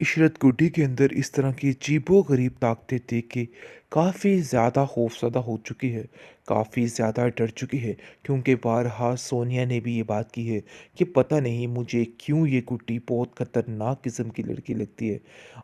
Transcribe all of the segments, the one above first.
इशरत गुड्डी के अंदर इस तरह की अजीबो-गरीब ताकतें देख के काफ़ी ज़्यादा खौफ़ज़दा हो चुकी है, काफ़ी ज़्यादा डर चुकी है, क्योंकि बारहा सोनिया ने भी ये बात की है कि पता नहीं मुझे क्यों ये गुड्डी बहुत ख़तरनाक किस्म की लड़की लगती है।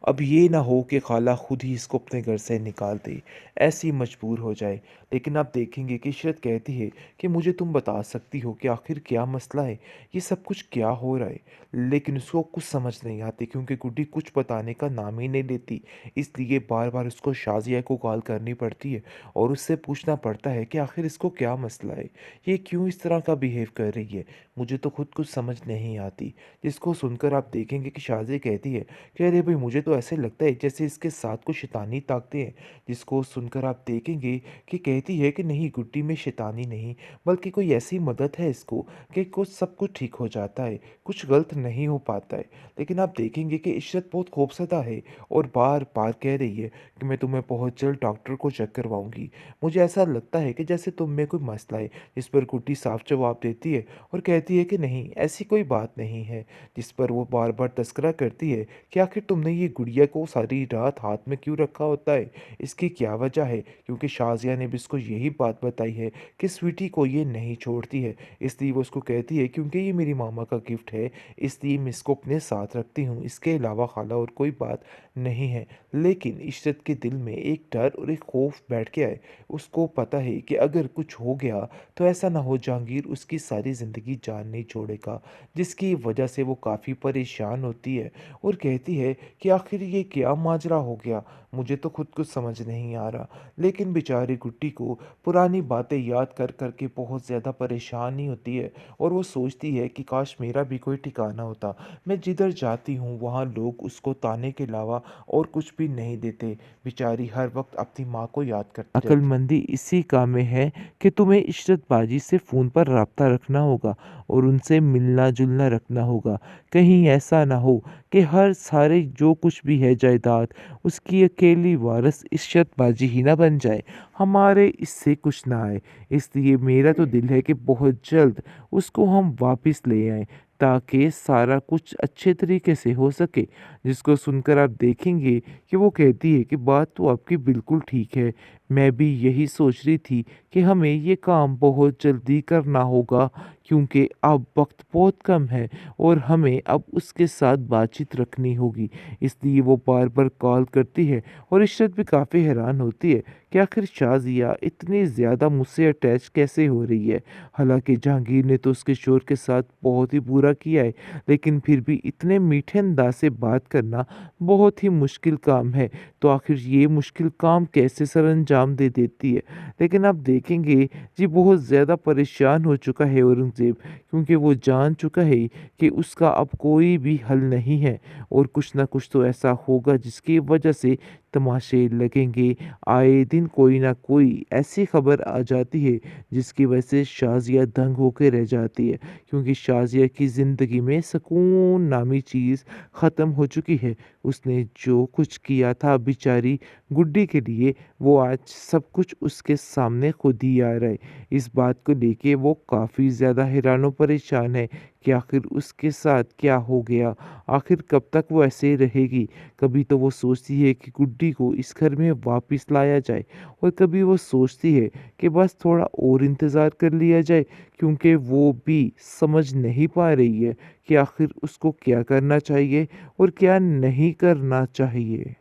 अब ये ना हो कि खाला खुद ही इसको अपने घर से निकाल दे, ऐसी मजबूर हो जाए। लेकिन आप देखेंगे कि इशरत कहती है कि मुझे तुम बता सकती हो कि आखिर क्या मसला है, ये सब कुछ क्या हो रहा है? लेकिन उसको कुछ समझ नहीं आती, क्योंकि गुड्डी कुछ बताने का नाम ही नहीं लेती। इसलिए बार-बार उसको शाज़िया को कॉल करनी पड़ती है और उससे पूछना पड़ता है कि आखिर इसको क्या मसला है? ये क्यों इस तरह का बिहेव कर रही है? मुझे तो खुद कुछ समझ नहीं आती। जिसको सुनकर आप देखेंगे कि शाज़िया कहती है कि अरे भई, मुझे तो ऐसे लगता है जैसे इसके साथ कुछ शैतानी ताकतें हैं। जिसको सुनकर आप देखेंगे कि कहती है कि नहीं, गुड्डी में शैतानी नहीं, बल्कि कोई ऐसी मदद है इसको कि कुछ सब कुछ ठीक हो जाता है, कुछ गलत नहीं हो पाता है। लेकिन आप देखेंगे कि इशरत बहुत खौफ़ज़दा है और बार-बार कह रही है कि मैं तुम्हें बहुत जल्द डॉक्टर को चेक करवाऊँगी। मुझे ऐसा लगता है कि जैसे तुम में कोई मसला है, जिस पर गुड्डी साफ जवाब देती है और कहती है कि नहीं, ऐसी कोई बात नहीं है। जिस पर वो बार-बार तज़किरा करती है कि आखिर तुमने ये गुड़िया को सारी रात हाथ में क्यों रखा होता है? इसकी क्या वजह है? क्योंकि शाज़िया ने भी उसको यही बात बताई है कि स्वीटी को ये नहीं छोड़ती है। इसलिए वो उसको कहती है क्योंकि ये मेरी मामा का गिफ्ट है, इसलिए मैं इसको अपने साथ रखती हूँ। इसके अलावा खाला और कोई बात नहीं है। लेकिन इशरत के दिल में एक डर और एक खौफ बैठ गया है। उसको पता है कि अगर कुछ हो गया तो ऐसा ना हो जहांगीर उसकी सारी ज़िंदगी जान नहीं छोड़ेगा, जिसकी वजह से वो काफ़ी परेशान होती है और कहती है कि आखिर ये क्या माजरा हो गया? मुझे तो खुद कुछ समझ नहीं आ रहा। लेकिन बेचारी गुड्डी को पुरानी बातें याद कर कर के बहुत ज़्यादा परेशानी होती है और वो सोचती है कि काश मेरा भी कोई ठिकाना होता। मैं जिधर जाती हूँ वहाँ लोग उसको ताने के अलावा और कुछ भी नहीं देते। बेचारी हर वक्त अपनी माँ को याद करती रहती है। अक्लमंदी इसी काम में है कि तुम्हें इशरत बाजी से फ़ोन पर राब्ता रखना होगा और उनसे मिलना-जुलना रखना होगा। कहीं ऐसा ना हो कि हर सारे जो कुछ भी है जायदाद, उसकी अकेली वारिस इशरत बाजी ही ना बन जाए। हमारे इससे कुछ ना आए। इसलिए मेरा तो दिल है कि बहुत जल्द उसको हम वापस ले आएँ, ताकि सारा कुछ अच्छे तरीके से हो सके। जिसको सुनकर आप देखेंगे कि वो कहती है कि बात तो आपकी बिल्कुल ठीक है। मैं भी यही सोच रही थी कि हमें ये काम बहुत जल्दी करना होगा, क्योंकि अब वक्त बहुत कम है और हमें अब उसके साथ बातचीत रखनी होगी। इसलिए वो बार-बार कॉल करती है और इशरत भी काफ़ी हैरान होती है कि आखिर शाज़िया इतनी ज़्यादा मुझसे अटैच कैसे हो रही है। हालाँकि जहांगीर ने तो उसके शोहर के साथ बहुत ही बुरा किया है, लेकिन फिर भी इतने मीठे अंदाज़ से बात करना बहुत ही मुश्किल काम है। तो आखिर ये मुश्किल काम कैसे सरअंजाम दे देती है। लेकिन आप देखेंगे जी, बहुत ज़्यादा परेशान हो चुका है औरंगज़ेब, क्योंकि वो जान चुका है कि उसका अब कोई भी हल नहीं है और कुछ ना कुछ तो ऐसा होगा जिसकी वजह से तमाशे लगेंगे। आए दिन कोई ना कोई ऐसी खबर आ जाती है जिसकी वजह से शाज़िया दंग होकर रह जाती है, क्योंकि शाज़िया की ज़िंदगी में सुकून नामी चीज़ ख़त्म हो चुकी है। उसने जो कुछ किया था बेचारी गुड्डी के लिए, वो आज सब कुछ उसके सामने खुद ही आ रहा है। इस बात को लेके वो काफ़ी ज़्यादा हैरान और परेशान है कि आखिर उसके साथ क्या हो गया? आखिर कब तक वो ऐसे ही रहेगी? कभी तो वो सोचती है कि गुड्डी को इस घर में वापस लाया जाए और कभी वो सोचती है कि बस थोड़ा और इंतज़ार कर लिया जाए, क्योंकि वो भी समझ नहीं पा रही है कि आखिर उसको क्या करना चाहिए और क्या नहीं करना चाहिए।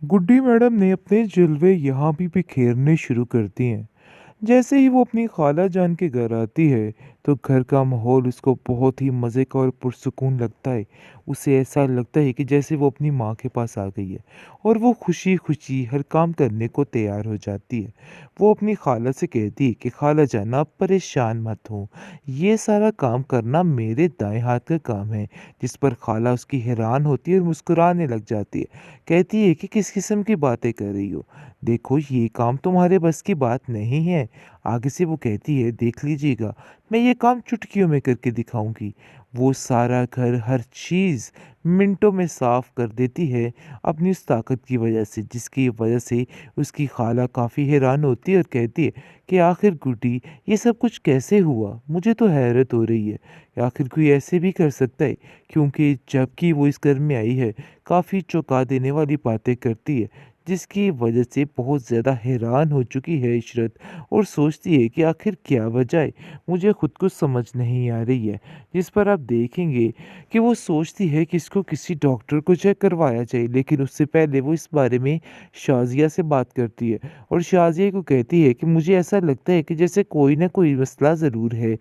गुड्डी मैडम ने अपने जलवे यहाँ भी बिखेरने शुरू कर दिए हैं। जैसे ही वो अपनी खाला जान के घर आती है तो घर का माहौल उसको बहुत ही मज़े का और पुरसुकून लगता है। उसे ऐसा लगता है कि जैसे वो अपनी माँ के पास आ गई है और वो खुशी खुशी हर काम करने को तैयार हो जाती है। वो अपनी खाला से कहती है कि खाला जान, आप परेशान मत हो, ये सारा काम करना मेरे दाएं हाथ का काम है। जिस पर खाला उसकी हैरान होती है और मुस्कुराने लग जाती है। कहती है कि किस किस्म की बातें कर रही हो? देखो, ये काम तुम्हारे बस की बात नहीं है। आगे से वो कहती है, देख लीजिएगा, मैं ये काम चुटकियों में करके दिखाऊँगी। वो सारा घर, हर चीज़ मिनटों में साफ़ कर देती है अपनी उस ताकत की वजह से, जिसकी वजह से उसकी खाला काफ़ी हैरान होती है और कहती है कि आखिर गुड्डी, ये सब कुछ कैसे हुआ? मुझे तो हैरत हो रही है। आखिर कोई ऐसे भी कर सकता है? क्योंकि जबकि वो इस घर में आई है, काफ़ी चौंका देने वाली बातें करती है, जिसकी वजह से बहुत ज़्यादा हैरान हो चुकी है इशरत और सोचती है कि आखिर क्या वजह है? मुझे खुद को समझ नहीं आ रही है। जिस पर आप देखेंगे कि वो सोचती है कि इसको किसी डॉक्टर को चेक करवाया जाए, लेकिन उससे पहले वो इस बारे में शाज़िया से बात करती है और शाज़िया को कहती है कि मुझे ऐसा लगता है कि जैसे कोई ना कोई मसला ज़रूर है।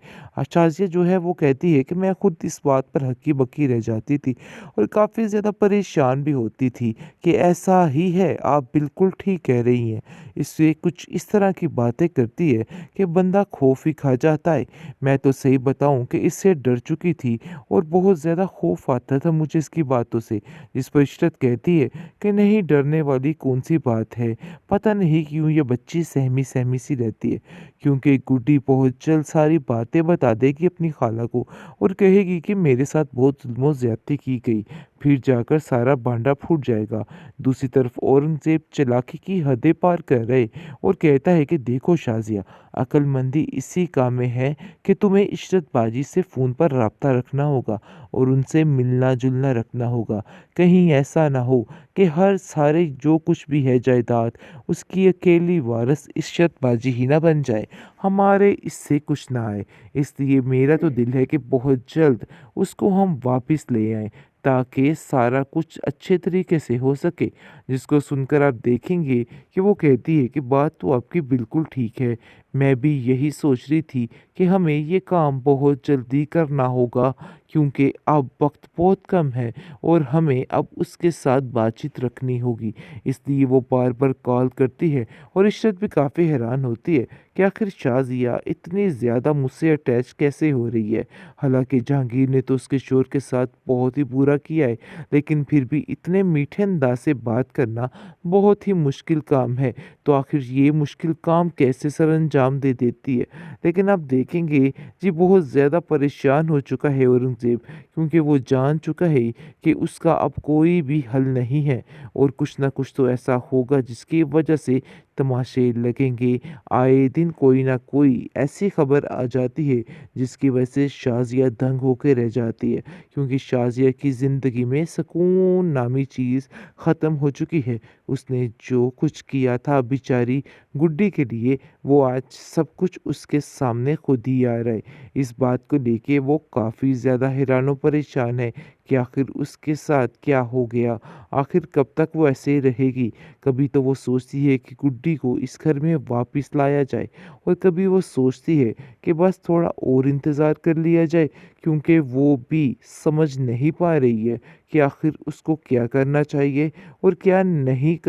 शाज़िया जो है वो कहती है कि मैं खुद इस बात पर हक्की-बक्की रह जाती थी और काफ़ी ज़्यादा परेशान भी होती थी कि ऐसा ही है, आप बिल्कुल ठीक कह रही हैं। इससे कुछ इस तरह की बातें करती है कि बंदा खौफ ही खा जाता है। मैं तो सही बताऊँ कि इससे डर चुकी थी और बहुत ज़्यादा खौफ आता था मुझे इसकी बातों से। जिस पर इशरत कहती है कि नहीं, डरने वाली कौन-सी बात है, पता नहीं क्यों ये बच्ची सहमी-सहमी सी रहती है। क्योंकि गुड्डी बहुत जल्द सारी बातें बता देगी अपनी खाला को और कहेगी कि मेरे साथ बहुत ज़ुल्म और ज़्यादती की गई, फिर जाकर सारा भांडा फूट जाएगा। दूसरी तरफ औरंगज़ेब चालाकी की हदें पार कर रहे और कहता है कि देखो शाज़िया, अक्लमंदी इसी काम में है कि तुम्हें इशरत बाजी से फ़ोन पर राब्ता रखना होगा और उनसे मिलना-जुलना रखना होगा। कहीं ऐसा ना हो कि हर सारे जो कुछ भी है जायदाद, उसकी अकेली वारिस इशरत बाजी ही ना बन जाए। हमारे इससे कुछ ना आए। इसलिए मेरा तो दिल है कि बहुत जल्द उसको हम वापस ले आएँ, ताकि सारा कुछ अच्छे तरीके से हो सके। जिसको सुनकर आप देखेंगे कि वो कहती है कि बात तो आपकी बिल्कुल ठीक है। मैं भी यही सोच रही थी कि हमें ये काम बहुत जल्दी करना होगा, क्योंकि अब वक़्त बहुत कम है और हमें अब उसके साथ बातचीत रखनी होगी। इसलिए वो बार-बार कॉल करती है और इशरत भी काफ़ी हैरान होती है कि आखिर शाज़िया इतनी ज़्यादा मुझसे अटैच कैसे हो रही है। हालाँकि जहांगीर ने तो उसके शोहर के साथ बहुत ही बुरा किया है, लेकिन फिर भी इतने मीठे अंदाज़ से बात करना बहुत ही मुश्किल काम है। तो आखिर ये मुश्किल काम कैसे सरअंजाम दे देती है। लेकिन आप देखेंगे जी, बहुत ज़्यादा परेशान हो चुका है औरंगज़ेब, क्योंकि वो जान चुका है कि उसका अब कोई भी हल नहीं है और कुछ ना कुछ तो ऐसा होगा जिसकी वजह से तमाशे लगेंगे। आए दिन कोई ना कोई ऐसी खबर आ जाती है जिसकी वजह से शाज़िया दंग होके रह जाती है, क्योंकि शाज़िया की ज़िंदगी में सुकून नामी चीज़ ख़त्म हो चुकी है। उसने जो कुछ किया था बेचारी गुड्डी के लिए, वो आज सब कुछ उसके सामने खुद ही आ रहा है। इस बात को लेके वो काफ़ी ज़्यादा हैरान और परेशान है कि आखिर उसके साथ क्या हो गया? आखिर कब तक वो ऐसे ही रहेगी? कभी तो वो सोचती है कि गुड्डी को इस घर में वापस लाया जाए और कभी वो सोचती है कि बस थोड़ा और इंतज़ार कर लिया जाए, क्योंकि वो भी समझ नहीं पा रही है कि आखिर उसको क्या करना चाहिए और क्या नहीं